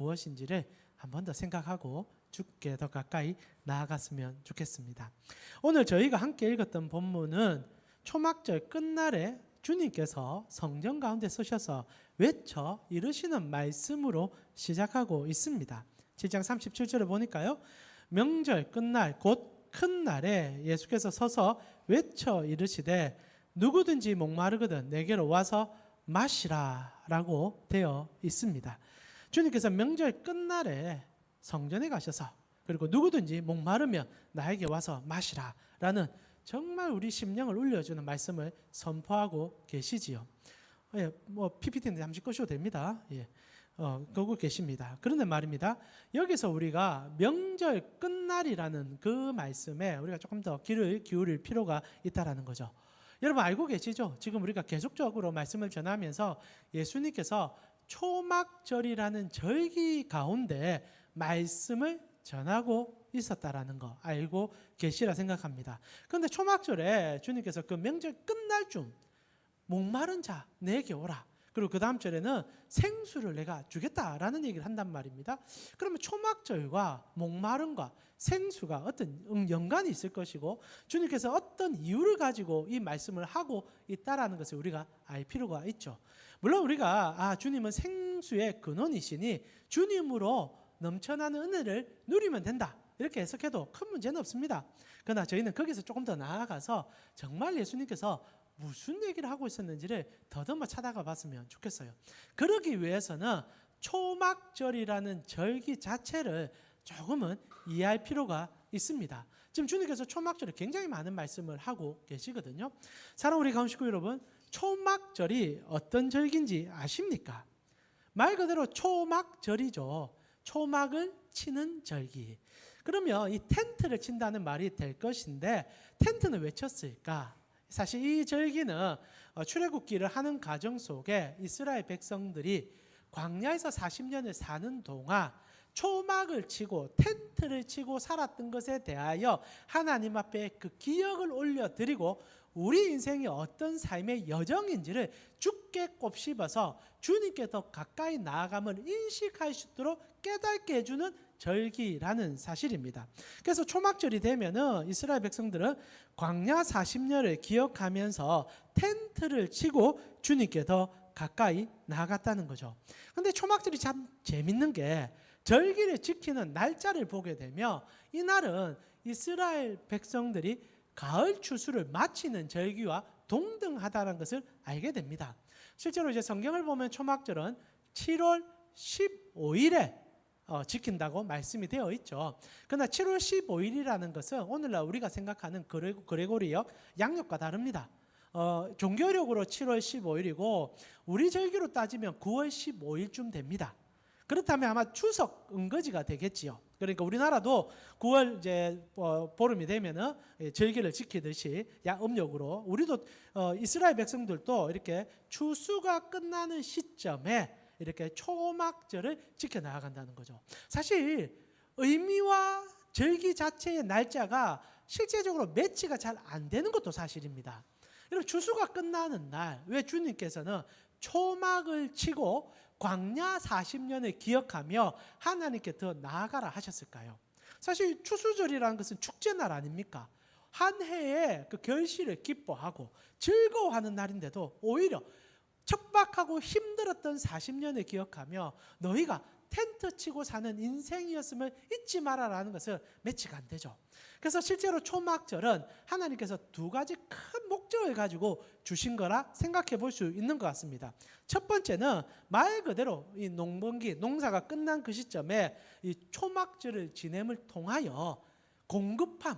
무엇인지를 한 번 더 생각하고 주께 더 가까이 나아갔으면 좋겠습니다. 오늘 저희가 함께 읽었던 본문은 초막절 끝날에 주님께서 성전 가운데 서셔서 외쳐 이르시는 말씀으로 시작하고 있습니다. 7장 37절을 보니까요. 명절 끝날 곧 큰 날에 예수께서 서서 외쳐 이르시되 누구든지 목마르거든 내게로 와서 마시라 라고 되어 있습니다. 주님께서 명절 끝날에 성전에 가셔서 그리고 누구든지 목마르면 나에게 와서 마시라 라는 정말 우리 심령을 울려주는 말씀을 선포하고 계시지요. 예, PPT는 잠시 끄셔도 됩니다. 예. 거기 계십니다. 그런데 말입니다. 여기서 우리가 명절 끝날이라는 그 말씀에 우리가 조금 더 귀를 기울일 필요가 있다라는 거죠. 여러분 알고 계시죠? 지금 우리가 계속적으로 말씀을 전하면서 예수님께서 초막절이라는 절기 가운데 말씀을 전하고 있었다라는 거 알고 계시라 생각합니다. 그런데 초막절에 주님께서 그 명절 끝날 쯤 목마른 자 내게 오라. 그리고 그 다음 절에는 생수를 내가 주겠다라는 얘기를 한단 말입니다. 그러면 초막절과 목마름과 생수가 어떤 연관이 있을 것이고 주님께서 어떤 이유를 가지고 이 말씀을 하고 있다라는 것을 우리가 알 필요가 있죠. 물론 우리가 주님은 생수의 근원이시니 주님으로 넘쳐나는 은혜를 누리면 된다. 이렇게 해석해도 큰 문제는 없습니다. 그러나 저희는 거기서 조금 더 나아가서 정말 예수님께서 무슨 얘기를 하고 있었는지를 더듬어 찾아가 봤으면 좋겠어요. 그러기 위해서는 초막절이라는 절기 자체를 조금은 이해할 필요가 있습니다. 지금 주님께서 초막절에 굉장히 많은 말씀을 하고 계시거든요. 사랑하는 우리 가운데 식구 여러분, 초막절이 어떤 절기인지 아십니까? 말 그대로 초막절이죠. 초막을 치는 절기. 그러면 이 텐트를 친다는 말이 될 것인데 텐트는 왜 쳤을까? 사실 이 절기는 출애굽기를 하는 과정 속에 이스라엘 백성들이 광야에서 40년을 사는 동안 초막을 치고 텐트를 치고 살았던 것에 대하여 하나님 앞에 그 기억을 올려드리고 우리 인생이 어떤 삶의 여정인지를 주께 곱씹어서 주님께 더 가까이 나아감을 인식할 수 있도록 깨닫게 해주는 절기라는 사실입니다. 그래서 초막절이 되면은 이스라엘 백성들은 광야 40년을 기억하면서 텐트를 치고 주님께 더 가까이 나아갔다는 거죠. 근데 초막절이 참 재밌는 게 절기를 지키는 날짜를 보게 되면 이날은 이스라엘 백성들이 가을 추수를 마치는 절기와 동등하다는 것을 알게 됩니다. 실제로 이제 성경을 보면 초막절은 7월 15일에 지킨다고 말씀이 되어 있죠. 그러나 7월 15일이라는 것은 오늘날 우리가 생각하는 그레고리역 양력과 다릅니다. 종교력으로 7월 15일이고 우리 절기로 따지면 9월 15일쯤 됩니다. 그렇다면 아마 추석 은거지가 되겠지요. 그러니까 우리나라도 9월 이제 보름이 되면은 절기를 지키듯이 음력으로 우리도 이스라엘 백성들도 이렇게 추수가 끝나는 시점에 이렇게 초막절을 지켜 나아간다는 거죠. 사실 의미와 절기 자체의 날짜가 실제적으로 매치가 잘 안 되는 것도 사실입니다. 여러분 추수가 끝나는 날 왜 주님께서는 초막을 치고 광야 40년을 기억하며 하나님께 더 나아가라 하셨을까요? 사실 추수절이라는 것은 축제날 아닙니까? 한 해의 그 결실을 기뻐하고 즐거워하는 날인데도 오히려 척박하고 힘들었던 40년을 기억하며 너희가 텐트 치고 사는 인생이었음을 잊지 마라라는 것은 매치가 안 되죠. 그래서 실제로 초막절은 하나님께서 두 가지 큰 목적을 가지고 주신 거라 생각해 볼 수 있는 것 같습니다. 첫 번째는 말 그대로 이 농번기, 농사가 끝난 그 시점에 이 초막절을 지냄을 통하여 공급함,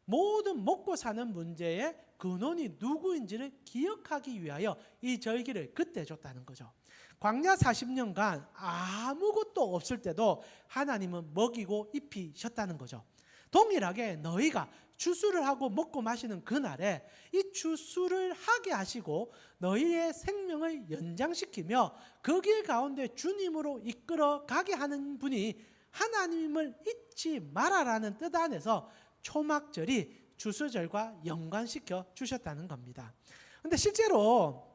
모든 먹고 사는 문제의 근원이 누구인지를 기억하기 위하여 이 절기를 그때 줬다는 거죠. 광야 40년간 아무것도 없을 때도 하나님은 먹이고 입히셨다는 거죠. 동일하게 너희가 추수를 하고 먹고 마시는 그날에 이 추수를 하게 하시고 너희의 생명을 연장시키며 그 길 가운데 주님으로 이끌어 가게 하는 분이 하나님을 잊지 마라라는 뜻 안에서 초막절이 추수절과 연관시켜 주셨다는 겁니다. 그런데 실제로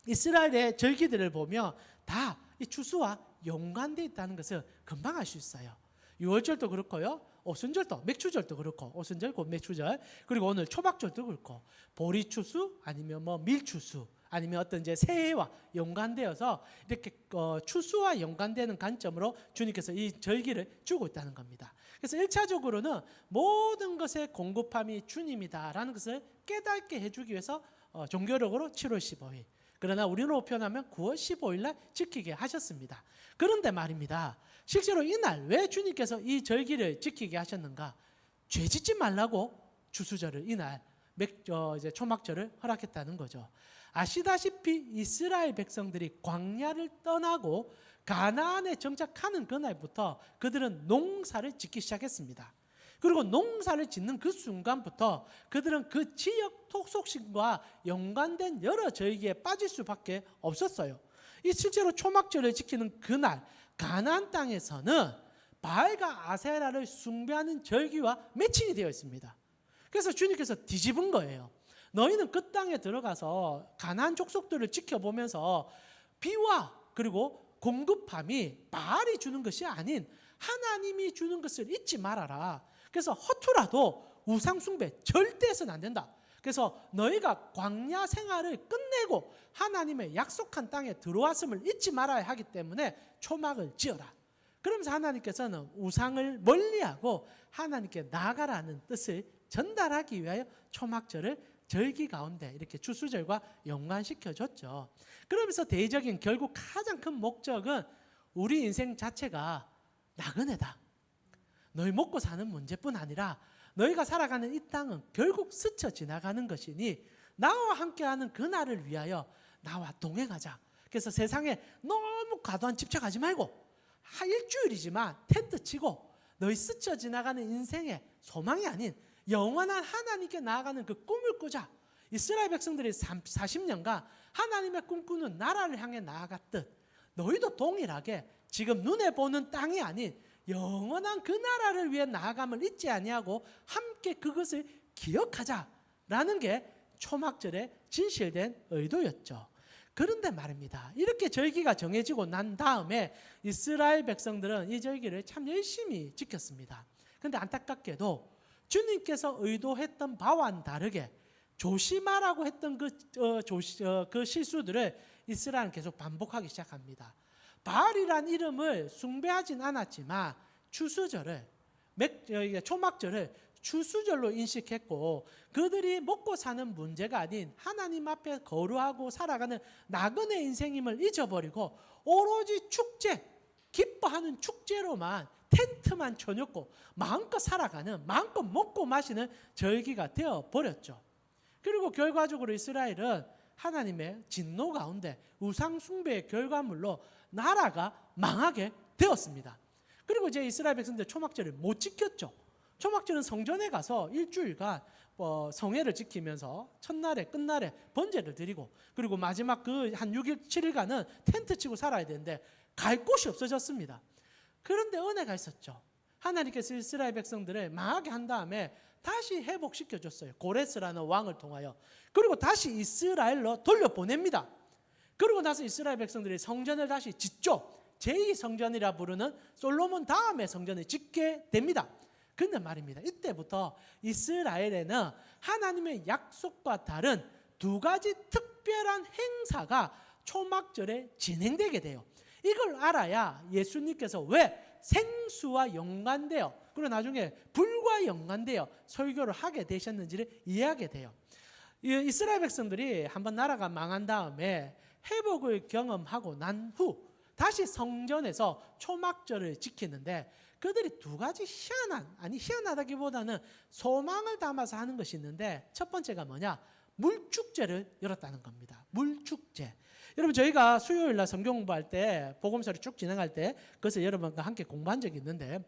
이스라엘의 절기들을 보면 다 이 추수와 연관되어 있다는 것을 금방 알 수 있어요. 유월절도 그렇고요. 오순절도, 맥추절도 그렇고, 오순절 곧 맥추절, 그리고 오늘 초막절도 그렇고, 보리추수 아니면 뭐 밀추수 아니면 어떤 이제 새해와 연관되어서 이렇게 추수와 연관되는 관점으로 주님께서 이 절기를 주고 있다는 겁니다. 그래서 1차적으로는 모든 것의 공급함이 주님이다라는 것을 깨닫게 해주기 위해서 종교력으로 7월 15일, 그러나 우리로 표현하면 9월 15일 날 지키게 하셨습니다. 그런데 말입니다. 실제로 이날 왜 주님께서 이 절기를 지키게 하셨는가? 죄 짓지 말라고 추수절을 이날 이제 초막절을 허락했다는 거죠. 아시다시피 이스라엘 백성들이 광야를 떠나고 가나안에 정착하는 그날부터 그들은 농사를 짓기 시작했습니다. 그리고 농사를 짓는 그 순간부터 그들은 그 지역 토속신과 연관된 여러 절기에 빠질 수밖에 없었어요. 이 실제로 초막절을 지키는 그날 가나안 땅에서는 바알과 아세라를 숭배하는 절기와 매칭이 되어 있습니다. 그래서 주님께서 뒤집은 거예요. 너희는 그 땅에 들어가서 가나안 족속들을 지켜보면서 비와 그리고 공급함이 바알이 주는 것이 아닌 하나님이 주는 것을 잊지 말아라. 그래서 허투라도 우상 숭배 절대 해서는 안 된다. 그래서 너희가 광야 생활을 끝내고 하나님의 약속한 땅에 들어왔음을 잊지 말아야 하기 때문에 초막을 지어라. 그러면서 하나님께서는 우상을 멀리하고 하나님께 나아가라는 뜻을 전달하기 위하여 초막절을 절기 가운데 이렇게 추수절과 연관시켜줬죠. 그러면서 대의적인 결국 가장 큰 목적은 우리 인생 자체가 나그네다. 너희 먹고 사는 문제뿐 아니라 너희가 살아가는 이 땅은 결국 스쳐 지나가는 것이니 나와 함께하는 그날을 위하여 나와 동행하자. 그래서 세상에 너무 과도한 집착하지 말고 일주일이지만 텐트 치고 너희 스쳐 지나가는 인생의 소망이 아닌 영원한 하나님께 나아가는 그 꿈을 꾸자. 이스라엘 백성들이 40년간 하나님의 꿈꾸는 나라를 향해 나아갔듯 너희도 동일하게 지금 눈에 보는 땅이 아닌 영원한 그 나라를 위해 나아감을 잊지 아니하고 함께 그것을 기억하자라는 게 초막절의 진실된 의도였죠. 그런데 말입니다. 이렇게 절기가 정해지고 난 다음에 이스라엘 백성들은 이 절기를 참 열심히 지켰습니다. 그런데 안타깝게도 주님께서 의도했던 바와는 다르게 조심하라고 했던 그 실수들을 이스라엘은 계속 반복하기 시작합니다. 바알이란 이름을 숭배하진 않았지만 초막절을 추수절로 인식했고 그들이 먹고 사는 문제가 아닌 하나님 앞에 거루하고 살아가는 나그네 인생임을 잊어버리고 오로지 축제, 기뻐하는 축제로만 텐트만 쳐놓고 마음껏 살아가는, 마음껏 먹고 마시는 절기가 되어버렸죠. 그리고 결과적으로 이스라엘은 하나님의 진노 가운데 우상 숭배의 결과물로 나라가 망하게 되었습니다. 그리고 이제 이스라엘 백성들 초막절을 못 지켰죠. 초막절은 성전에 가서 일주일간 성회를 지키면서 첫날에 끝날에 번제를 드리고 그리고 마지막 그 한 6일 7일간은 텐트 치고 살아야 되는데 갈 곳이 없어졌습니다. 그런데 은혜가 있었죠. 하나님께서 이스라엘 백성들을 망하게 한 다음에 다시 회복시켜줬어요. 고레스라는 왕을 통하여. 그리고 다시 이스라엘로 돌려보냅니다. 그리고 나서 이스라엘 백성들이 성전을 다시 짓죠. 제2성전이라 부르는 솔로몬 다음에 성전을 짓게 됩니다. 근데 말입니다. 이때부터 이스라엘에는 하나님의 약속과 다른 두 가지 특별한 행사가 초막절에 진행되게 돼요. 이걸 알아야 예수님께서 왜 생수와 연관되어 그리고 나중에 불과 연관되어 설교를 하게 되셨는지를 이해하게 돼요. 이스라엘 백성들이 한번 나라가 망한 다음에 회복을 경험하고 난 후 다시 성전에서 초막절을 지키는데 그들이 두 가지 희한하다기보다는 소망을 담아서 하는 것이 있는데 첫 번째가 뭐냐? 물축제를 열었다는 겁니다. 물축제. 여러분 저희가 수요일 날 성경 공부할 때 복음서를 쭉 진행할 때 그것을 여러분과 함께 공부한 적이 있는데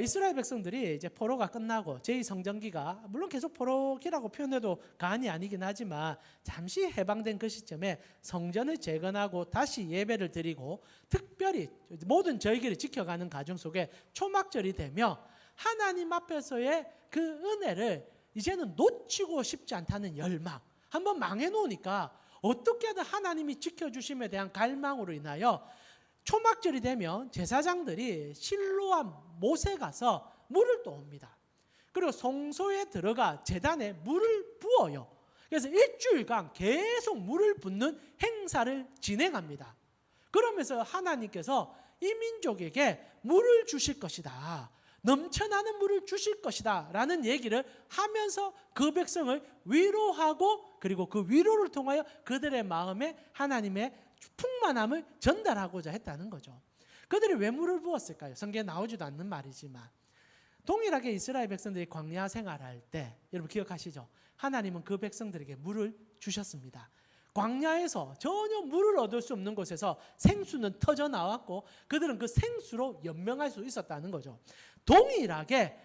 이스라엘 백성들이 이제 포로가 끝나고 제2성전기가 물론 계속 포로기라고 표현해도 과언이 아니긴 하지만 잠시 해방된 그 시점에 성전을 재건하고 다시 예배를 드리고 특별히 모든 절기를 지켜가는 과정 속에 초막절이 되며 하나님 앞에서의 그 은혜를 이제는 놓치고 싶지 않다는 열망, 한번 망해 놓으니까 어떻게든 하나님이 지켜주심에 대한 갈망으로 인하여 초막절이 되면 제사장들이 실로와 못에 가서 물을 떠옵니다. 그리고 성소에 들어가 제단에 물을 부어요. 그래서 일주일간 계속 물을 붓는 행사를 진행합니다. 그러면서 하나님께서 이 민족에게 물을 주실 것이다, 넘쳐나는 물을 주실 것이다 라는 얘기를 하면서 그 백성을 위로하고, 그리고 그 위로를 통하여 그들의 마음에 하나님의 풍만함을 전달하고자 했다는 거죠. 그들이 왜 물을 부었을까요? 성경에 나오지도 않는 말이지만 동일하게 이스라엘 백성들이 광야 생활할 때 여러분 기억하시죠? 하나님은 그 백성들에게 물을 주셨습니다. 광야에서 전혀 물을 얻을 수 없는 곳에서 생수는 터져 나왔고 그들은 그 생수로 연명할 수 있었다는 거죠. 동일하게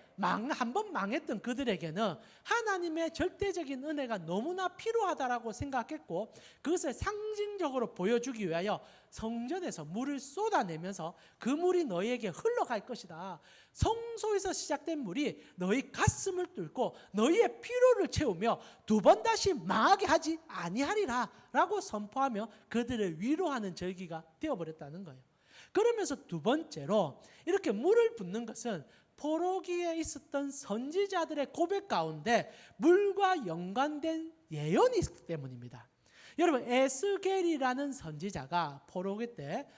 한번 망했던 그들에게는 하나님의 절대적인 은혜가 너무나 필요하다라고 생각했고 그것을 상징적으로 보여주기 위하여 성전에서 물을 쏟아내면서 그 물이 너희에게 흘러갈 것이다, 성소에서 시작된 물이 너희 가슴을 뚫고 너희의 피로를 채우며 두 번 다시 망하게 하지 아니하리라 라고 선포하며 그들을 위로하는 절기가 되어버렸다는 거예요. 그러면서 두 번째로 이렇게 물을 붓는 것은 포로기에 있었던 선지자들의 고백 가운데 물과 연관된 예언이 있기 때문입니다. 여러분, 에스겔이라는 선지자가 포로기 때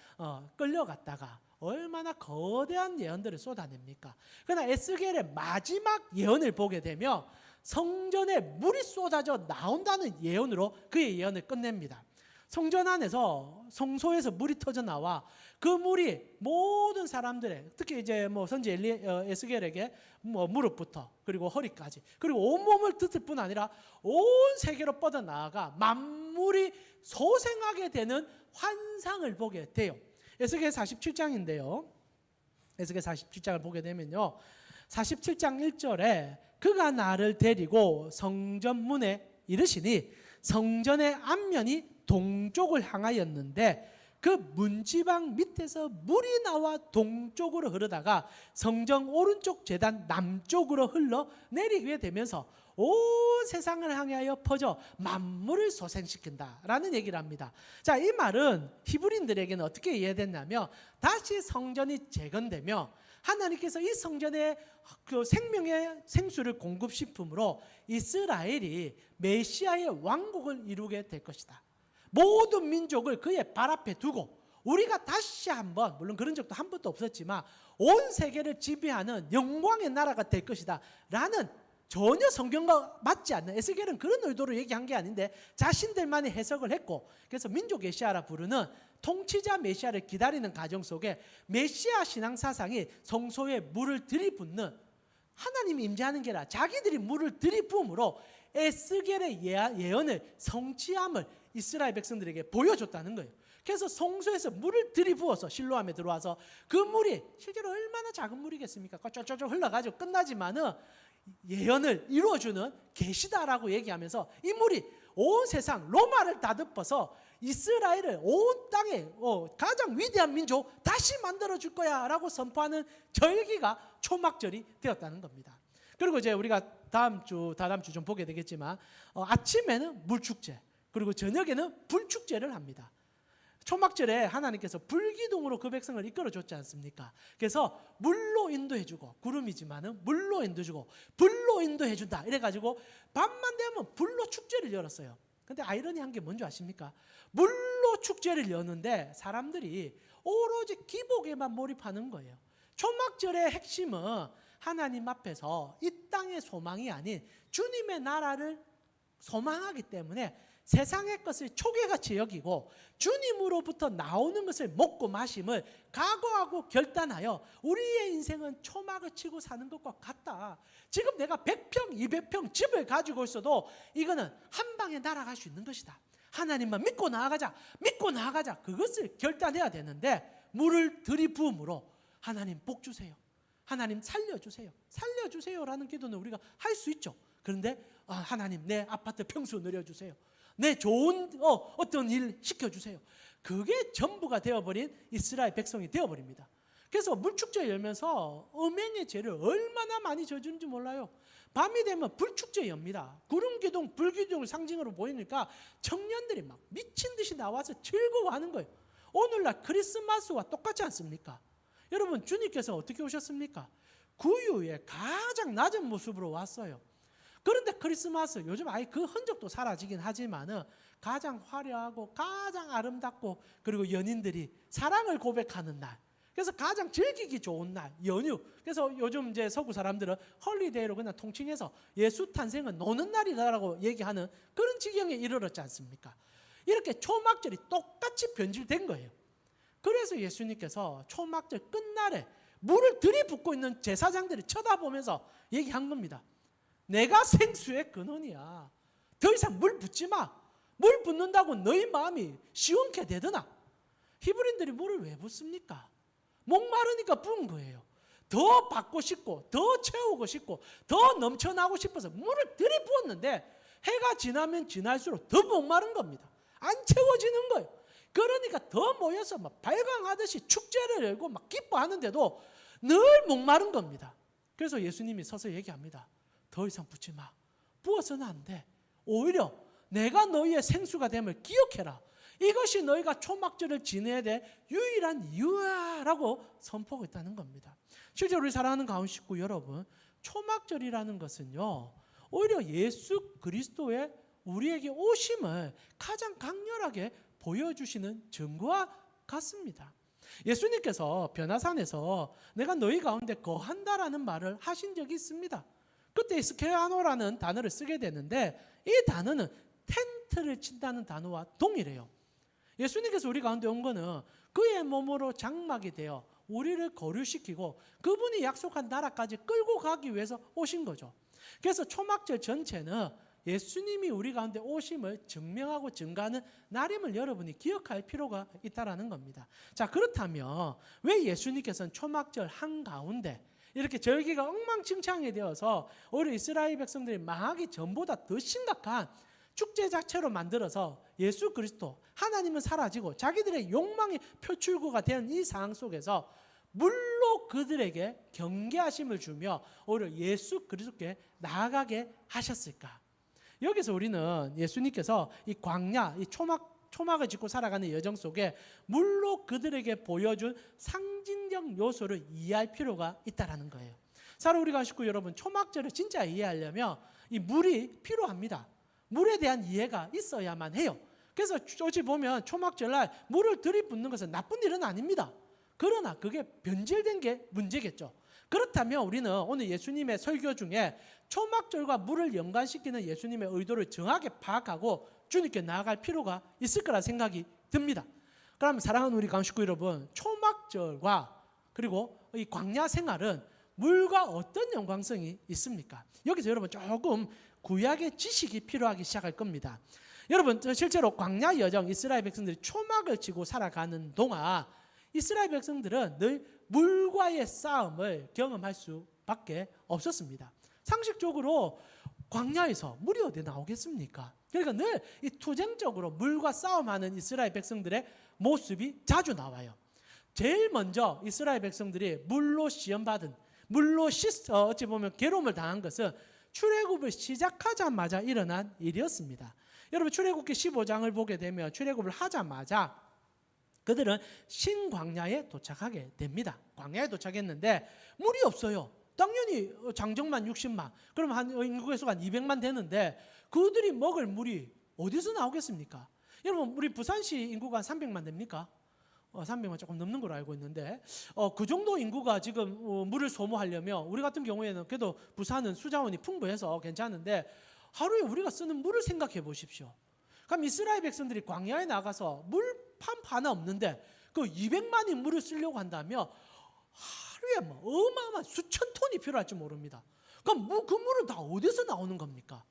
끌려갔다가 얼마나 거대한 예언들을 쏟아냅니까? 그러나 에스겔의 마지막 예언을 보게 되면 성전에 물이 쏟아져 나온다는 예언으로 그의 예언을 끝냅니다. 성전 안에서, 성소에서 물이 터져 나와 그 물이 모든 사람들의, 특히 이제 선지 에스겔에게 무릎부터 그리고 허리까지 그리고 온몸을 뜯을 뿐 아니라 온 세계로 뻗어 나아가 만물이 소생하게 되는 환상을 보게 돼요. 에스겔 47장인데요. 에스겔 47장을 보게 되면요, 47장 1절에 그가 나를 데리고 성전 문에 이르시니 성전의 앞면이 동쪽을 향하였는데 그 문지방 밑에서 물이 나와 동쪽으로 흐르다가 성전 오른쪽 제단 남쪽으로 흘러 내리게 되면서 온 세상을 향하여 퍼져 만물을 소생시킨다라는 얘기를 합니다. 자, 이 말은 히브리인들에게는 어떻게 이해됐냐면 다시 성전이 재건되며 하나님께서 이 성전에 그 생명의 생수를 공급시킴으로 이스라엘이 메시아의 왕국을 이루게 될 것이다. 모든 민족을 그의 발 앞에 두고 우리가 다시 한번, 물론 그런 적도 한 번도 없었지만 온 세계를 지배하는 영광의 나라가 될 것이다 라는 전혀 성경과 맞지 않는, 에스겔은 그런 의도로 얘기한 게 아닌데 자신들만이 해석을 했고, 그래서 민족 메시아라 부르는 통치자 메시아를 기다리는 과정 속에 메시아 신앙 사상이 성소에 물을 들이붓는, 하나님이 임재하는 게 아니라 자기들이 물을 들이부음으로 에스겔의 예언을 성취함을 이스라엘 백성들에게 보여줬다는 거예요. 그래서 성소에서 물을 들이부어서 실로암에 들어와서 그 물이 실제로 얼마나 작은 물이겠습니까? 쫄쫄쫄 흘러가지고 끝나지만은 예언을 이루어주는 계시다라고 얘기하면서 이 물이 온 세상 로마를 다듬어서 이스라엘을 온 땅에 가장 위대한 민족 다시 만들어줄 거야 라고 선포하는 절기가 초막절이 되었다는 겁니다. 그리고 이제 우리가 다다음 주 좀 보게 되겠지만 아침에는 물축제, 그리고 저녁에는 불축제를 합니다. 초막절에 하나님께서 불기둥으로 그 백성을 이끌어줬지 않습니까? 그래서 물로 인도해주고, 구름이지만은 물로 인도해주고 불로 인도해준다 이래가지고 밤만 되면 불로 축제를 열었어요. 근데 아이러니한 게 뭔지 아십니까? 물로 축제를 여는데 사람들이 오로지 기복에만 몰입하는 거예요. 초막절의 핵심은 하나님 앞에서 이 땅의 소망이 아닌 주님의 나라를 소망하기 때문에 세상의 것을 초계같이 여기고 주님으로부터 나오는 것을 먹고 마심을 각오하고 결단하여 우리의 인생은 초막을 치고 사는 것과 같다. 지금 내가 100평, 200평 집을 가지고 있어도 이거는 한 방에 날아갈 수 있는 것이다. 하나님만 믿고 나아가자, 믿고 나아가자. 그것을 결단해야 되는데 물을 들이부음으로 하나님 복 주세요, 하나님 살려주세요, 살려주세요라는 기도는 우리가 할 수 있죠. 그런데 하나님 내 아파트 평수 늘려주세요, 내 좋은 어떤 일 시켜주세요. 그게 전부가 되어버린 이스라엘 백성이 되어버립니다. 그래서 물축제 열면서 음행의 죄를 얼마나 많이 저지른지 몰라요. 밤이 되면 불축제 엽니다. 구름기둥, 불기둥을 상징으로 보이니까 청년들이 막 미친 듯이 나와서 즐거워하는 거예요. 오늘날 크리스마스와 똑같지 않습니까? 여러분, 주님께서 어떻게 오셨습니까? 구유의 가장 낮은 모습으로 왔어요. 그런데 크리스마스, 요즘 아예 그 흔적도 사라지긴 하지만은 가장 화려하고 가장 아름답고, 그리고 연인들이 사랑을 고백하는 날, 그래서 가장 즐기기 좋은 날, 연휴. 그래서 요즘 이제 서구 사람들은 헐리데이로 그냥 통칭해서 예수 탄생은 노는 날이다라고 얘기하는 그런 지경에 이르렀지 않습니까? 이렇게 초막절이 똑같이 변질된 거예요. 그래서 예수님께서 초막절 끝날에 물을 들이붓고 있는 제사장들이 쳐다보면서 얘기한 겁니다. 내가 생수의 근원이야. 더 이상 물 붓지 마. 물 붓는다고 너희 마음이 시원케 되더나. 히브리인들이 물을 왜 붓습니까? 목마르니까 부은 거예요. 더 받고 싶고, 더 채우고 싶고, 더 넘쳐나고 싶어서 물을 들이부었는데 해가 지나면 지날수록 더 목마른 겁니다. 안 채워지는 거예요. 그러니까 더 모여서 막 발광하듯이 축제를 열고 막 기뻐하는데도 늘 목마른 겁니다. 그래서 예수님이 서서 얘기합니다. 더 이상 붓지 마. 부어서는 안 돼. 오히려 내가 너희의 생수가 됨을 기억해라. 이것이 너희가 초막절을 지내야 될 유일한 이유야 라고 선포하고 있다는 겁니다. 실제로 우리 사랑하는 가운 식구 여러분, 초막절이라는 것은요, 오히려 예수 그리스도의 우리에게 오심을 가장 강렬하게 보여주시는 증거와 같습니다. 예수님께서 변화산에서 내가 너희 가운데 거한다라는 말을 하신 적이 있습니다. 그때 스케아노라는 단어를 쓰게 되는데 이 단어는 텐트를 친다는 단어와 동일해요. 예수님께서 우리 가운데 온 거는 그의 몸으로 장막이 되어 우리를 거류시키고 그분이 약속한 나라까지 끌고 가기 위해서 오신 거죠. 그래서 초막절 전체는 예수님이 우리 가운데 오심을 증명하고 증가하는 날임을 여러분이 기억할 필요가 있다는 겁니다. 자, 그렇다면 왜 예수님께서는 초막절 한가운데 이렇게 절기가 엉망진창이 되어서 오히려 이스라엘 백성들이 망하기 전보다 더 심각한 축제 자체로 만들어서 예수 그리스도, 하나님은 사라지고 자기들의 욕망이 표출구가 된 이 상황 속에서 물로 그들에게 경계하심을 주며 오히려 예수 그리스도께 나아가게 하셨을까? 여기서 우리는 예수님께서 이 광야, 이 초막을 짚고 살아가는 여정 속에 물로 그들에게 보여준 상징적 요소를 이해할 필요가 있다는 거예요. 사랑 우리 가운 식구 여러분, 초막절을 진짜 이해하려면 이 물이 필요합니다. 물에 대한 이해가 있어야만 해요. 그래서 어찌 보면 초막절날 물을 들이붓는 것은 나쁜 일은 아닙니다. 그러나 그게 변질된 게 문제겠죠. 그렇다면 우리는 오늘 예수님의 설교 중에 초막절과 물을 연관시키는 예수님의 의도를 정확하게 파악하고 주님께 나아갈 필요가 있을 거라 생각이 듭니다. 그럼 사랑하는 우리 가운 식구 여러분, 초막절과 그리고 이 광야 생활은 물과 어떤 연관성이 있습니까? 여기서 여러분 조금 구약의 지식이 필요하기 시작할 겁니다. 여러분, 실제로 광야 여정 이스라엘 백성들이 초막을 치고 살아가는 동안 이스라엘 백성들은 늘 물과의 싸움을 경험할 수밖에 없었습니다. 상식적으로 광야에서 물이 어디 나오겠습니까? 그러니까 늘 이 투쟁적으로 물과 싸움하는 이스라엘 백성들의 모습이 자주 나와요. 제일 먼저 이스라엘 백성들이 물로 시험받은, 물로 어찌 보면 괴로움을 당한 것은 출애굽을 시작하자마자 일어난 일이었습니다. 여러분, 출애굽기 15장을 보게 되면 출애굽을 하자마자 그들은 신광야에 도착하게 됩니다. 광야에 도착했는데 물이 없어요. 당연히 장정만 60만, 그럼 한 인구의 수가 한 200만 되는데 그들이 먹을 물이 어디서 나오겠습니까? 여러분, 우리 부산시 인구가 한 300만 됩니까? 300만 조금 넘는 걸로 알고 있는데 그 정도 인구가 지금 물을 소모하려면 우리 같은 경우에는 그래도 부산은 수자원이 풍부해서 괜찮은데 하루에 우리가 쓰는 물을 생각해 보십시오. 그럼 이스라엘 백성들이 광야에 나가서 물팜 하나 없는데 그 200만이 물을 쓰려고 한다면 하루에 뭐 어마어마한 수천 톤이 필요할지 모릅니다. 그럼 그 물은 다 어디서 나오는 겁니까?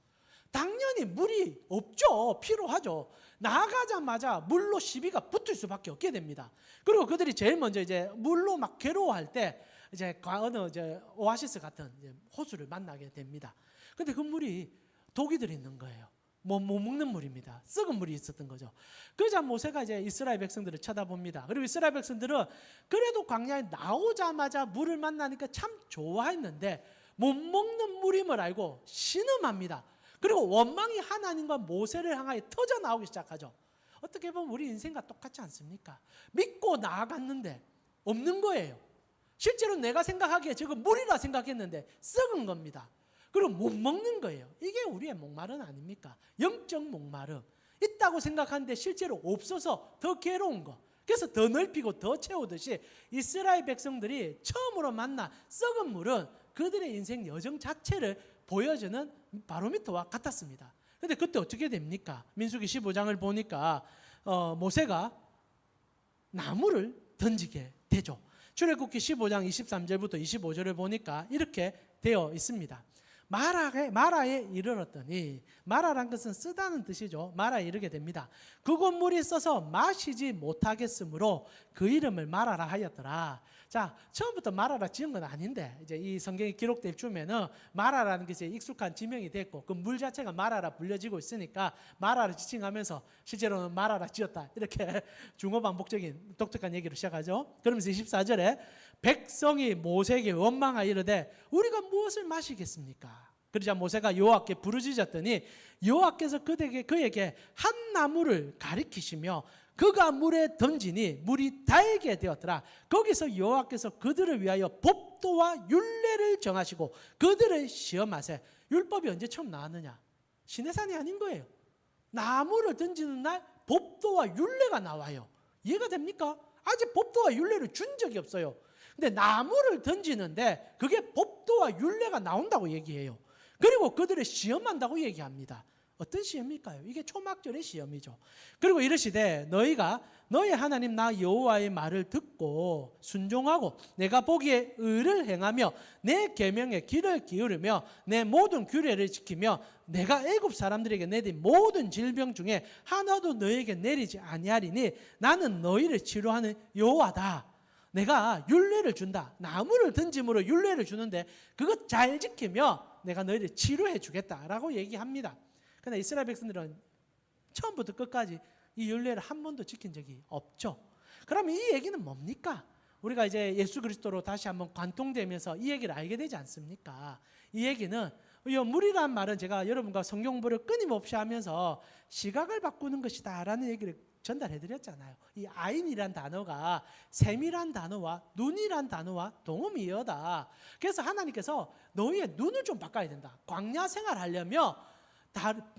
당연히 물이 없죠. 필요하죠. 나가자마자 물로 시비가 붙을 수밖에 없게 됩니다. 그리고 그들이 제일 먼저 이제 물로 막 괴로워할 때 이제 어느 이제 오아시스 같은 이제 호수를 만나게 됩니다. 근데 그 물이 독이 들어있는 거예요. 못 먹는 물입니다. 썩은 물이 있었던 거죠. 그러자 모세가 이제 이스라엘 백성들을 쳐다봅니다. 그리고 이스라엘 백성들은 그래도 광야에 나오자마자 물을 만나니까 참 좋아했는데 못 먹는 물임을 알고 신음합니다. 그리고 원망이 하나님과 모세를 향하여 터져 나오기 시작하죠. 어떻게 보면 우리 인생과 똑같지 않습니까? 믿고 나아갔는데 없는 거예요. 실제로 내가 생각하기에 저거 물이라 생각했는데 썩은 겁니다. 그리고 못 먹는 거예요. 이게 우리의 목마름 아닙니까? 영적 목마름. 있다고 생각하는데 실제로 없어서 더 괴로운 거. 그래서 더 넓히고 더 채우듯이 이스라엘 백성들이 처음으로 만난 썩은 물은 그들의 인생 여정 자체를 보여주는 바로미터와 같았습니다. 그런데 그때 어떻게 됩니까? 민수기 15장을 보니까 모세가 나무를 던지게 되죠. 출애굽기 15장 23절부터 25절을 보니까 이렇게 되어 있습니다. 마라에 이르렀더니, 마라란 것은 쓰다는 뜻이죠. 마라에 이르게 됩니다. 그곳 물이 써서 마시지 못하겠으므로 그 이름을 마라라 하였더라. 자, 처음부터 마라라 지은 건 아닌데 이제 이 성경이 기록될 쯤에는 마라라는 것이 익숙한 지명이 됐고 그 물 자체가 마라라 불려지고 있으니까 마라를 지칭하면서 실제로는 마라라 지었다, 이렇게 중어반복적인 독특한 얘기로 시작하죠. 그러면서 24절에 백성이 모세에게 원망하여 이르되 우리가 무엇을 마시겠습니까? 그러자 모세가 여호와께 부르짖었더니 여호와께서 그에게 한 나무를 가리키시며 그가 물에 던지니 물이 달게 되었더라. 거기서 여호와께서 그들을 위하여 법도와 율례를 정하시고 그들을 시험하세. 율법이 언제 처음 나왔느냐? 시내산이 아닌 거예요. 나무를 던지는 날 법도와 율례가 나와요. 이해가 됩니까? 아직 법도와 율례를 준 적이 없어요. 근데 나무를 던지는데 그게 법도와 율례가 나온다고 얘기해요. 그리고 그들을 시험한다고 얘기합니다. 어떤 시험일까요? 이게 초막절의 시험이죠. 그리고 이르시되 너희가 너희 하나님 나 여호와의 말을 듣고 순종하고 내가 보기에 의를 행하며 내 계명에 귀를 기울이며 내 모든 규례를 지키며 내가 애굽 사람들에게 내린 모든 질병 중에 하나도 너희에게 내리지 아니하리니 나는 너희를 치료하는 여호와다. 내가 율례를 준다. 나무를 던짐으로 율례를 주는데 그것 잘 지키며 내가 너희를 치료해 주겠다라고 얘기합니다. 그러나 이스라엘 백성들은 처음부터 끝까지 이 율례를 한 번도 지킨 적이 없죠. 그러면 이 얘기는 뭡니까? 우리가 이제 예수 그리스도로 다시 한번 관통되면서 이 얘기를 알게 되지 않습니까? 이 얘기는 물이란 말은 제가 여러분과 성경 공부를 끊임없이 하면서 시각을 바꾸는 것이다 라는 얘기를 전달해 드렸잖아요. 이 아인이란 단어가 샘이란 단어와 눈이란 단어와 동음이어다. 그래서 하나님께서 너희의 눈을 좀 바꿔야 된다. 광야 생활하려면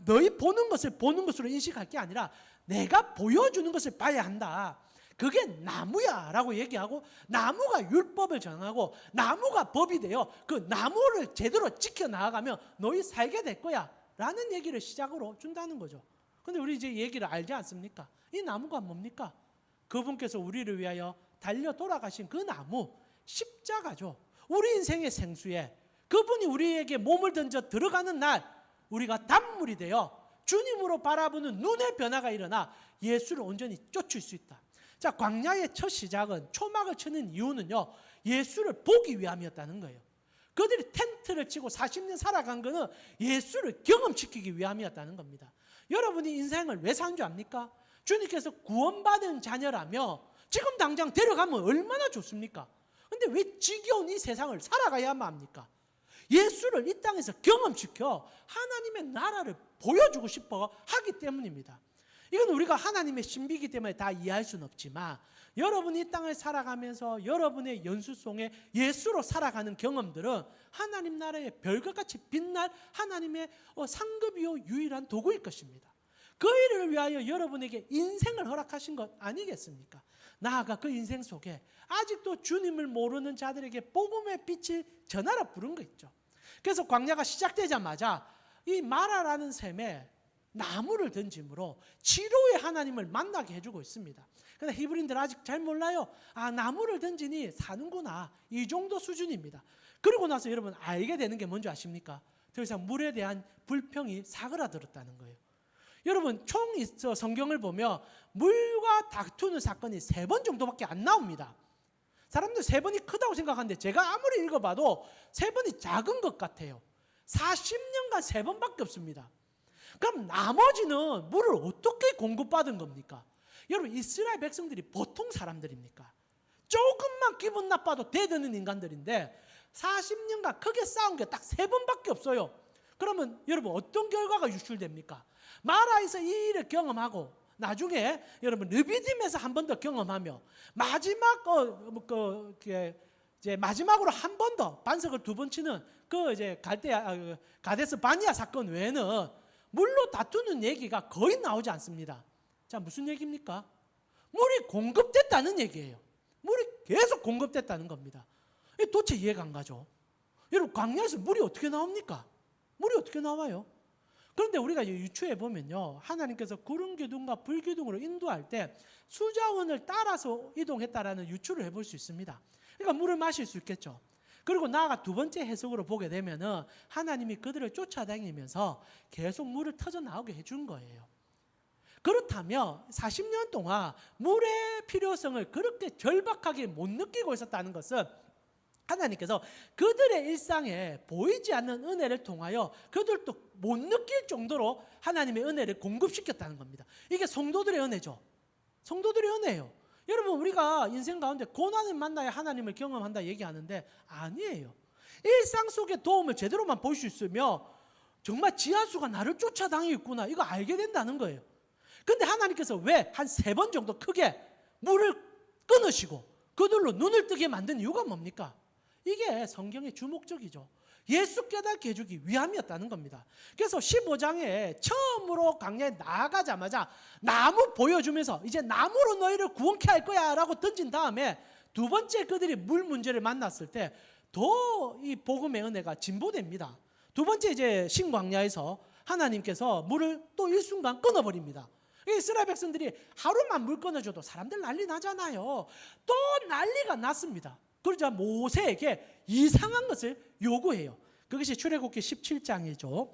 너희 보는 것을 보는 것으로 인식할 게 아니라 내가 보여주는 것을 봐야 한다. 그게 나무야 라고 얘기하고 나무가 율법을 정하고 나무가 법이 되어 그 나무를 제대로 지켜나가면 너희 살게 될 거야 라는 얘기를 시작으로 준다는 거죠. 근데 우리 이제 얘기를 알지 않습니까? 이 나무가 뭡니까? 그분께서 우리를 위하여 달려 돌아가신 그 나무, 십자가죠. 우리 인생의 생수에 그분이 우리에게 몸을 던져 들어가는 날 우리가 단물이 되어 주님으로 바라보는 눈의 변화가 일어나 예수를 온전히 쫓을 수 있다. 자, 광야의 첫 시작은 초막을 치는 이유는요, 예수를 보기 위함이었다는 거예요. 그들이 텐트를 치고 40년 살아간 것은 예수를 경험시키기 위함이었다는 겁니다. 여러분이 인생을 왜 사는 줄 압니까? 주님께서 구원받은 자녀라며 지금 당장 데려가면 얼마나 좋습니까? 근데 왜 지겨운 이 세상을 살아가야만 합니까? 예수를 이 땅에서 경험시켜 하나님의 나라를 보여주고 싶어 하기 때문입니다. 이건 우리가 하나님의 신비이기 때문에 다 이해할 수는 없지만 여러분이 이 땅을 살아가면서 여러분의 연수송에 예수로 살아가는 경험들은 하나님 나라의 별것같이 빛날 하나님의 상급이요 유일한 도구일 것입니다. 그 일을 위하여 여러분에게 인생을 허락하신 것 아니겠습니까? 나아가 그 인생 속에 아직도 주님을 모르는 자들에게 복음의 빛을 전하라 부른 거 있죠. 그래서 광야가 시작되자마자 이 마라라는 샘에 나무를 던짐으로 치료의 하나님을 만나게 해주고 있습니다. 그런데 히브리인들 아직 잘 몰라요. 아, 나무를 던지니 사는구나. 이 정도 수준입니다. 그러고 나서 여러분 알게 되는 게 뭔지 아십니까? 더 이상 물에 대한 불평이 사그라들었다는 거예요. 여러분 총 성경을 보면 물과 다투는 사건이 3번 정도밖에 안 나옵니다. 사람들 3번이 크다고 생각하는데 제가 아무리 읽어봐도 3번이 작은 것 같아요. 40년간 3번밖에 없습니다. 그럼 나머지는 물을 어떻게 공급받은 겁니까? 여러분 이스라엘 백성들이 보통 사람들입니까? 조금만 기분 나빠도 대드는 인간들인데 40년간 크게 싸운 게 딱 3번밖에 없어요. 그러면 여러분 어떤 결과가 유출됩니까? 마라에서 이 일을 경험하고 나중에 여러분 르비딤에서 한 번 더 경험하며 마지막 이제 마지막으로 한 번 더 반석을 두 번 치는 그 이제 가데스 바니아 사건 외에는 물로 다투는 얘기가 거의 나오지 않습니다. 자, 무슨 얘기입니까? 물이 공급됐다는 얘기예요. 물이 계속 공급됐다는 겁니다. 도대체 이해가 안 가죠. 여러분, 광야에서 물이 어떻게 나옵니까? 물이 어떻게 나와요? 그런데 우리가 유추해 보면요, 하나님께서 구름 기둥과 불 기둥으로 인도할 때 수자원을 따라서 이동했다라는 유추를 해볼 수 있습니다. 그러니까 물을 마실 수 있겠죠. 그리고 나아가 두 번째 해석으로 보게 되면은 하나님이 그들을 쫓아다니면서 계속 물을 터져 나오게 해준 거예요. 그렇다면 40년 동안 물의 필요성을 그렇게 절박하게 못 느끼고 있었다는 것은 하나님께서 그들의 일상에 보이지 않는 은혜를 통하여 그들도 못 느낄 정도로 하나님의 은혜를 공급시켰다는 겁니다. 이게 성도들의 은혜죠. 성도들의 은혜예요. 여러분, 우리가 인생 가운데 고난을 만나야 하나님을 경험한다 얘기하는데 아니에요. 일상 속의 도움을 제대로만 볼 수 있으며 정말 지하수가 나를 쫓아다니고 있구나, 이거 알게 된다는 거예요. 근데 하나님께서 왜 한 3번 정도 크게 물을 끊으시고 그들로 눈을 뜨게 만든 이유가 뭡니까? 이게 성경의 주목적이죠. 예수 깨닫게 해주기 위함이었다는 겁니다. 그래서 15장에 처음으로 광야에 나아가자마자 나무 보여주면서 이제 나무로 너희를 구원케 할 거야 라고 던진 다음에 두 번째 그들이 물 문제를 만났을 때 더 이 복음의 은혜가 진보됩니다. 두 번째 이제 신광야에서 하나님께서 물을 또 일순간 끊어버립니다. 이스라엘 백성들이 하루만 물 끊어줘도 사람들 난리 나잖아요. 또 난리가 났습니다. 그러자 모세에게 이상한 것을 요구해요. 그것이 출애굽기 17장이죠.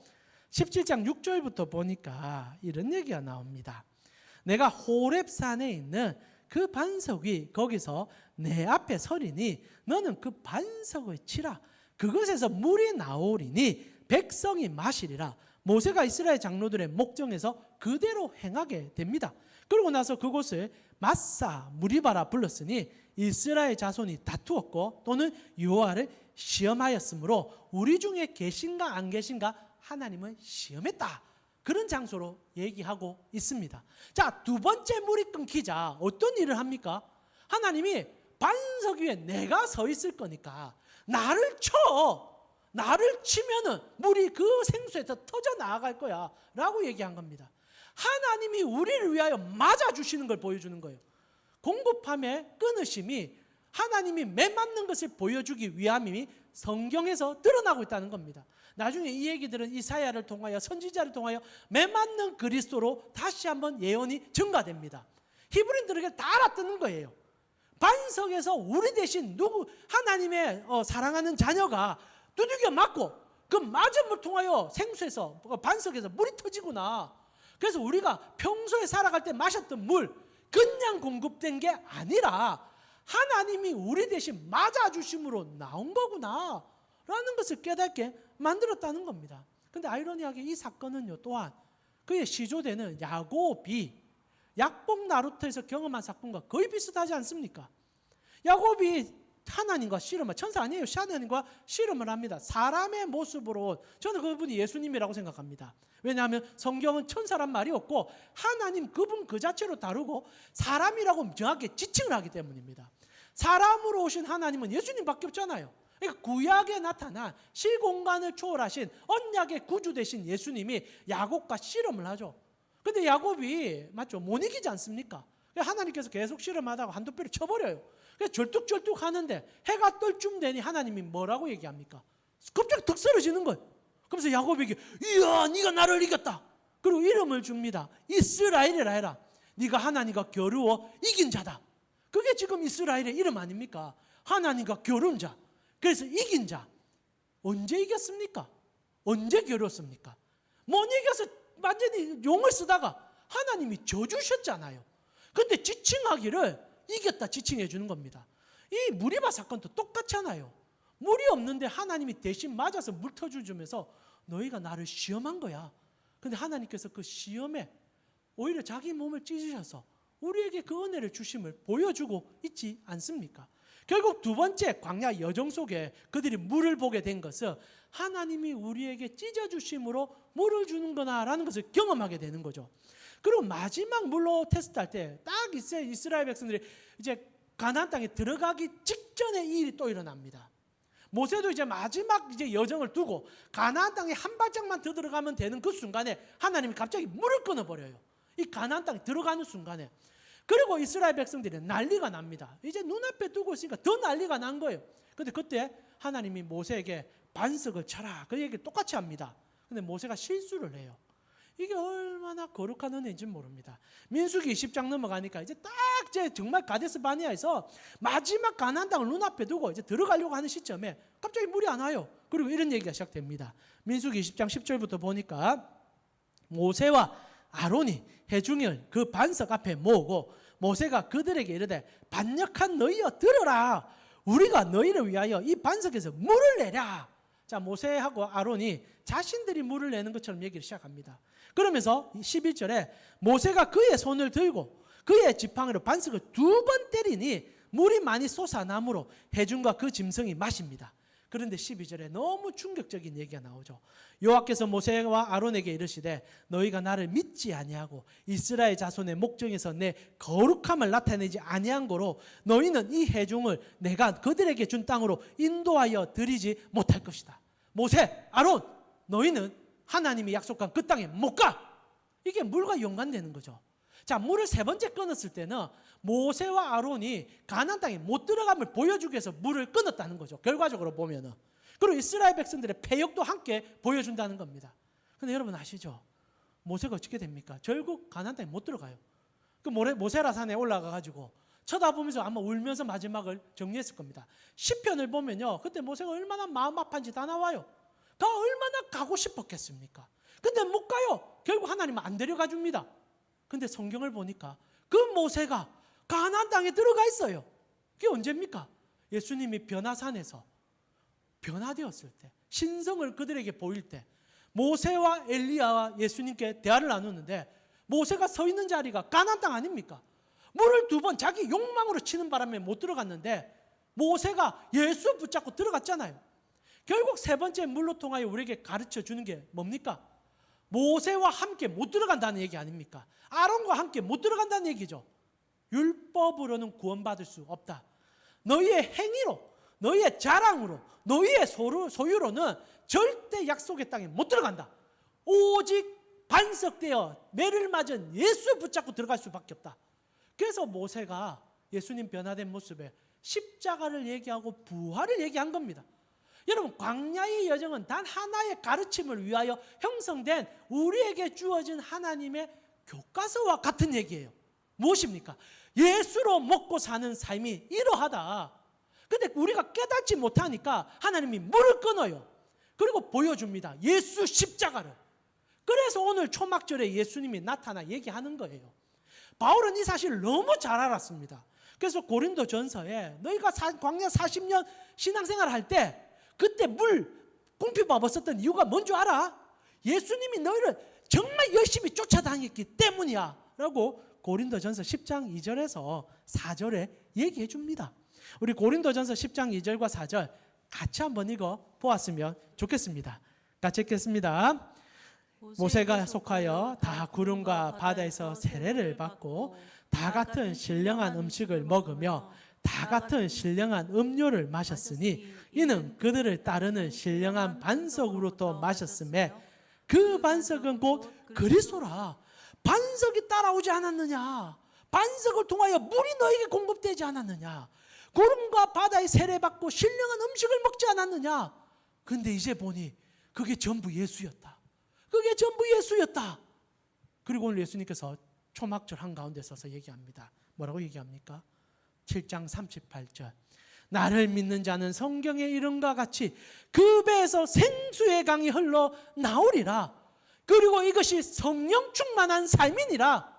17장 6절부터 보니까 이런 얘기가 나옵니다. 내가 호렙산에 있는 그 반석 위 거기서 내 앞에 서리니 너는 그 반석을 치라. 그것에서 물이 나오리니 백성이 마시리라. 모세가 이스라엘 장로들의 목정에서 그대로 행하게 됩니다. 그러고 나서 그곳을 마사 무리바라 불렀으니 이스라엘 자손이 다투었고 또는 여호와를 시험하였으므로 우리 중에 계신가 안 계신가 하나님을 시험했다. 그런 장소로 얘기하고 있습니다. 자, 두 번째 물이 끊기자 어떤 일을 합니까? 하나님이 반석 위에 내가 서 있을 거니까 나를 쳐. 나를 치면은 물이 그 생수에서 터져 나아갈 거야 라고 얘기한 겁니다. 하나님이 우리를 위하여 맞아주시는 걸 보여주는 거예요. 공급함의 끊으심이 하나님이 매맞는 것을 보여주기 위함이 성경에서 드러나고 있다는 겁니다. 나중에 이 얘기들은 이사야를 통하여 선지자를 통하여 매맞는 그리스도로 다시 한번 예언이 증가됩니다. 히브리인들에게 다 알아듣는 거예요. 반석에서 우리 대신 하나님의 사랑하는 자녀가 두들겨 맞고 그 맞음을 통하여 생수에서 반석에서 물이 터지구나. 그래서 우리가 평소에 살아갈 때 마셨던 물 그냥 공급된 게 아니라 하나님이 우리 대신 맞아주심으로 나온 거구나 라는 것을 깨닫게 만들었다는 겁니다. 근데 아이러니하게 이 사건은요, 또한 그의 시조되는 야곱이 약복 나루터에서 경험한 사건과 거의 비슷하지 않습니까? 야곱이 하나님과 씨름을, 천사 아니에요. 하나님과 씨름을 합니다. 사람의 모습으로. 저는 그분이 예수님이라고 생각합니다. 왜냐하면 성경은 천사란 말이 없고 하나님 그분 그 자체로 다루고 사람이라고 정확히 지칭을 하기 때문입니다. 사람으로 오신 하나님은 예수님밖에 없잖아요. 그러니까 구약에 나타난 시공간을 초월하신 언약의 구주 되신 예수님이 야곱과 씨름을 하죠. 근데 야곱이 맞죠? 못 이기지 않습니까? 하나님께서 계속 씨름하다가 한두 뼈를 쳐버려요. 그래서 절뚝절뚝 하는데 해가 떨 쯤 되니 하나님이 뭐라고 얘기합니까? 갑자기 턱 쓰러지는 거예요. 그러면서 야곱에게 이야 네가 나를 이겼다. 그리고 이름을 줍니다. 이스라엘이라 해라. 네가 하나님과 겨루어 이긴 자다. 그게 지금 이스라엘의 이름 아닙니까? 하나님과 겨룬 자. 그래서 이긴 자. 언제 이겼습니까? 언제 겨뤘습니까? 못 이겨서 완전히 용을 쓰다가 하나님이 져주셨잖아요. 근데 지칭하기를 이겼다 지칭해 주는 겁니다. 이 무리바 사건도 똑같잖아요. 물이 없는데 하나님이 대신 맞아서 물 터주면서 너희가 나를 시험한 거야. 근데 하나님께서 그 시험에 오히려 자기 몸을 찢으셔서 우리에게 그 은혜를 주심을 보여주고 있지 않습니까? 결국 두 번째 광야 여정 속에 그들이 물을 보게 된 것은 하나님이 우리에게 찢어주심으로 물을 주는 거나라는 것을 경험하게 되는 거죠. 그리고 마지막 물로 테스트할 때 딱 이스라엘 백성들이 이제 가나안 땅에 들어가기 직전에 이 일이 또 일어납니다. 모세도 이제 마지막 이제 여정을 두고 가나안 땅에 한 발짝만 더 들어가면 되는 그 순간에 하나님이 갑자기 물을 끊어버려요. 이 가나안 땅에 들어가는 순간에. 그리고 이스라엘 백성들이 난리가 납니다. 이제 눈앞에 두고 있으니까 더 난리가 난 거예요. 근데 그때 하나님이 모세에게 반석을 쳐라, 그 얘기를 똑같이 합니다. 근데 모세가 실수를 해요. 이게 얼마나 거룩한 은혜인지 모릅니다. 민수기 20장 넘어가니까 이제 딱 이제 정말 가데스 바네아에서 마지막 가나안 땅을 눈앞에 두고 이제 들어가려고 하는 시점에 갑자기 물이 안 와요. 그리고 이런 얘기가 시작됩니다. 민수기 20장 10절부터 보니까 모세와 아론이 회중을 그 반석 앞에 모으고 모세가 그들에게 이르되 반역한 너희여 들으라. 우리가 너희를 위하여 이 반석에서 물을 내랴. 자, 모세하고 아론이 자신들이 물을 내는 것처럼 얘기를 시작합니다. 그러면서 11절에 모세가 그의 손을 들고 그의 지팡이로 반석을 2번 때리니 물이 많이 솟아나므로 회중과 그 짐승이 마십니다. 그런데 12절에 너무 충격적인 얘기가 나오죠. 여호와께서 모세와 아론에게 이르시되 너희가 나를 믿지 아니하고 이스라엘 자손의 목전에서 내 거룩함을 나타내지 아니한 거로 너희는 이 회중을 내가 그들에게 준 땅으로 인도하여 드리지 못할 것이다. 모세, 아론, 너희는 하나님이 약속한 그 땅에 못 가. 이게 물과 연관되는 거죠. 자, 물을 3번째 끊었을 때는 모세와 아론이 가나안 땅에 못 들어감을 보여주기 위해서 물을 끊었다는 거죠. 결과적으로 보면은. 그리고 이스라엘 백성들의 패역도 함께 보여준다는 겁니다. 근데 여러분 아시죠? 모세가 어떻게 됩니까? 결국 가나안 땅에 못 들어가요. 그 모세라 산에 올라가 가지고 쳐다보면서 아마 울면서 마지막을 정리했을 겁니다. 시편을 보면요, 그때 모세가 얼마나 마음 아픈지 다 나와요. 다 얼마나 가고 싶었겠습니까? 근데 못 가요. 결국 하나님은 안 데려가 줍니다. 근데 성경을 보니까 그 모세가 가나안 땅에 들어가 있어요. 그게 언제입니까? 예수님이 변화산에서 변화되었을 때, 신성을 그들에게 보일 때, 모세와 엘리야와 예수님께 대화를 나누는데 모세가 서 있는 자리가 가나안 땅 아닙니까? 물을 2번 자기 욕망으로 치는 바람에 못 들어갔는데 모세가 예수 붙잡고 들어갔잖아요. 결국 3번째 물로 통하여 우리에게 가르쳐 주는 게 뭡니까? 모세와 함께 못 들어간다는 얘기 아닙니까? 아론과 함께 못 들어간다는 얘기죠. 율법으로는 구원받을 수 없다. 너희의 행위로, 너희의 자랑으로, 너희의 소유로는 절대 약속의 땅에 못 들어간다. 오직 반석되어 매를 맞은 예수 붙잡고 들어갈 수밖에 없다. 그래서 모세가 예수님 변화된 모습에 십자가를 얘기하고 부활을 얘기한 겁니다. 여러분, 광야의 여정은 단 하나의 가르침을 위하여 형성된 우리에게 주어진 하나님의 교과서와 같은 얘기예요. 무엇입니까? 예수로 먹고 사는 삶이 이러하다. 근데 우리가 깨닫지 못하니까 하나님이 물을 끊어요. 그리고 보여줍니다. 예수 십자가를. 그래서 오늘 초막절에 예수님이 나타나 얘기하는 거예요. 바울은 이 사실을 너무 잘 알았습니다. 그래서 고린도 전서에 너희가 광야 40년 신앙생활을 할 때 그때 물 궁핍 없었던 이유가 뭔 줄 알아? 예수님이 너희를 정말 열심히 쫓아다녔기 때문이야 라고 고린도전서 10장 2절에서 4절에 얘기해 줍니다. 우리 고린도전서 10장 2절과 4절 같이 한번 읽어 보았으면 좋겠습니다. 같이 읽겠습니다. 모세가 속하여 다 구름과 바다에서 세례를 받고 다 같은 신령한 음식을 먹으며 다 같은 신령한 음료를 마셨으니 이는 그들을 따르는 신령한 반석으로부터 마셨음에 그 반석은 곧 그리스도라. 반석이 따라오지 않았느냐? 반석을 통하여 물이 너에게 공급되지 않았느냐? 구름과 바다에 세례받고 신령한 음식을 먹지 않았느냐? 근데 이제 보니 그게 전부 예수였다. 그게 전부 예수였다. 그리고 오늘 예수님께서 초막절 한가운데 서서 얘기합니다. 뭐라고 얘기합니까? 7장 38절. 나를 믿는 자는 성경의 이름과 같이 그 배에서 생수의 강이 흘러 나오리라. 그리고 이것이 성령 충만한 삶이니라.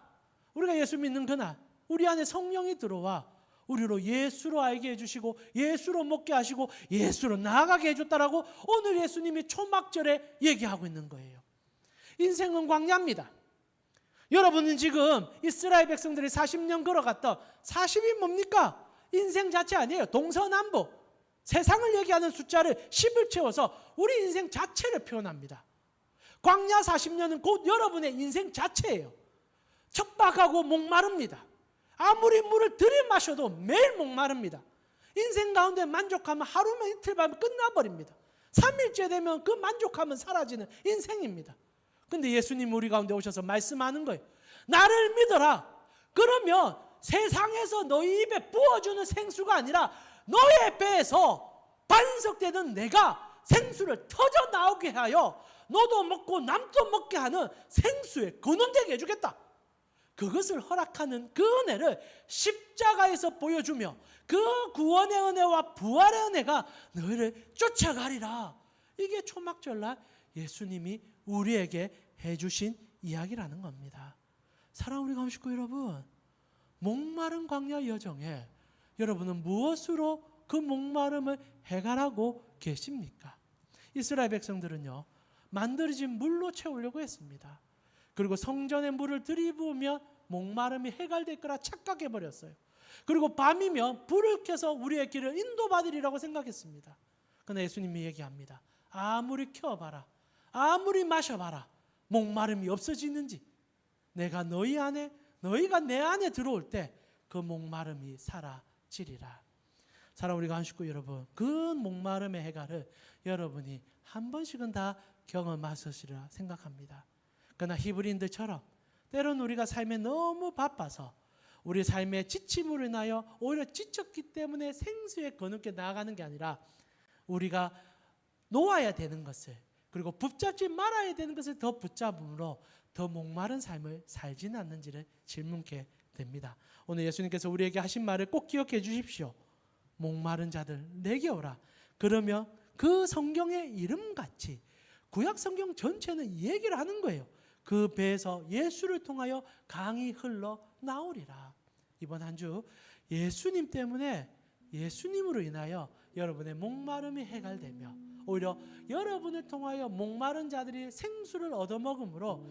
우리가 예수 믿는 그날 우리 안에 성령이 들어와 우리로 예수로 알게 해주시고 예수로 먹게 하시고 예수로 나아가게 해줬다라고 오늘 예수님이 초막절에 얘기하고 있는 거예요. 인생은 광야입니다. 여러분은 지금 이스라엘 백성들이 40년 걸어갔던 40이 뭡니까? 인생 자체 아니에요. 동서남북 세상을 얘기하는 숫자를 10을 채워서 우리 인생 자체를 표현합니다. 광야 40년은 곧 여러분의 인생 자체예요. 척박하고 목마릅니다. 아무리 물을 들이마셔도 매일 목마릅니다. 인생 가운데 만족하면 하루면 이틀 밤에 끝나버립니다. 3일째 되면 그 만족함은 사라지는 인생입니다. 근데 예수님 우리 가운데 오셔서 말씀하는 거예요. 나를 믿어라. 그러면 세상에서 너희 입에 부어주는 생수가 아니라 너의 배에서 반석되는 내가 생수를 터져 나오게 하여 너도 먹고 남도 먹게 하는 생수에 근원되게 해주겠다. 그것을 허락하는 그 은혜를 십자가에서 보여주며 그 구원의 은혜와 부활의 은혜가 너희를 쫓아가리라. 이게 초막절날 예수님이 우리에게 해주신 이야기라는 겁니다. 사랑하는 우리 감식구 여러분, 목마른 광야 여정에 여러분은 무엇으로 그 목마름을 해결하고 계십니까? 이스라엘 백성들은요, 만들어진 물로 채우려고 했습니다. 그리고 성전에 물을 들이부으면 목마름이 해결될 거라 착각해버렸어요. 그리고 밤이면 불을 켜서 우리의 길을 인도받으리라고 생각했습니다. 그러나 예수님이 얘기합니다. 아무리 켜봐라, 아무리 마셔봐라, 목마름이 없어지는지 내가 너희 안에, 너희가 내 안에 들어올 때 그 목마름이 사라지리라. 사랑하는 우리 감식구 여러분, 그 목마름의 해결을 여러분이 한 번씩은 다 경험하셨으리라 생각합니다. 그러나 히브리인들처럼 때로는 우리가 삶에 너무 바빠서 우리 삶의 지침으로 인하여 오히려 지쳤기 때문에 생수에 거느게 나아가는 게 아니라 우리가 놓아야 되는 것을, 그리고 붙잡지 말아야 되는 것을 더 붙잡음으로 더 목마른 삶을 살지는 않는지를 질문케 됩니다. 오늘 예수님께서 우리에게 하신 말을 꼭 기억해 주십시오. 목마른 자들 내게 오라. 그러면 그 성경의 이름같이 구약 성경 전체는 얘기를 하는 거예요. 그 배에서 예수를 통하여 강이 흘러 나오리라. 이번 한 주 예수님 때문에, 예수님으로 인하여 여러분의 목마름이 해결되며 오히려 여러분을 통하여 목마른 자들이 생수를 얻어먹음으로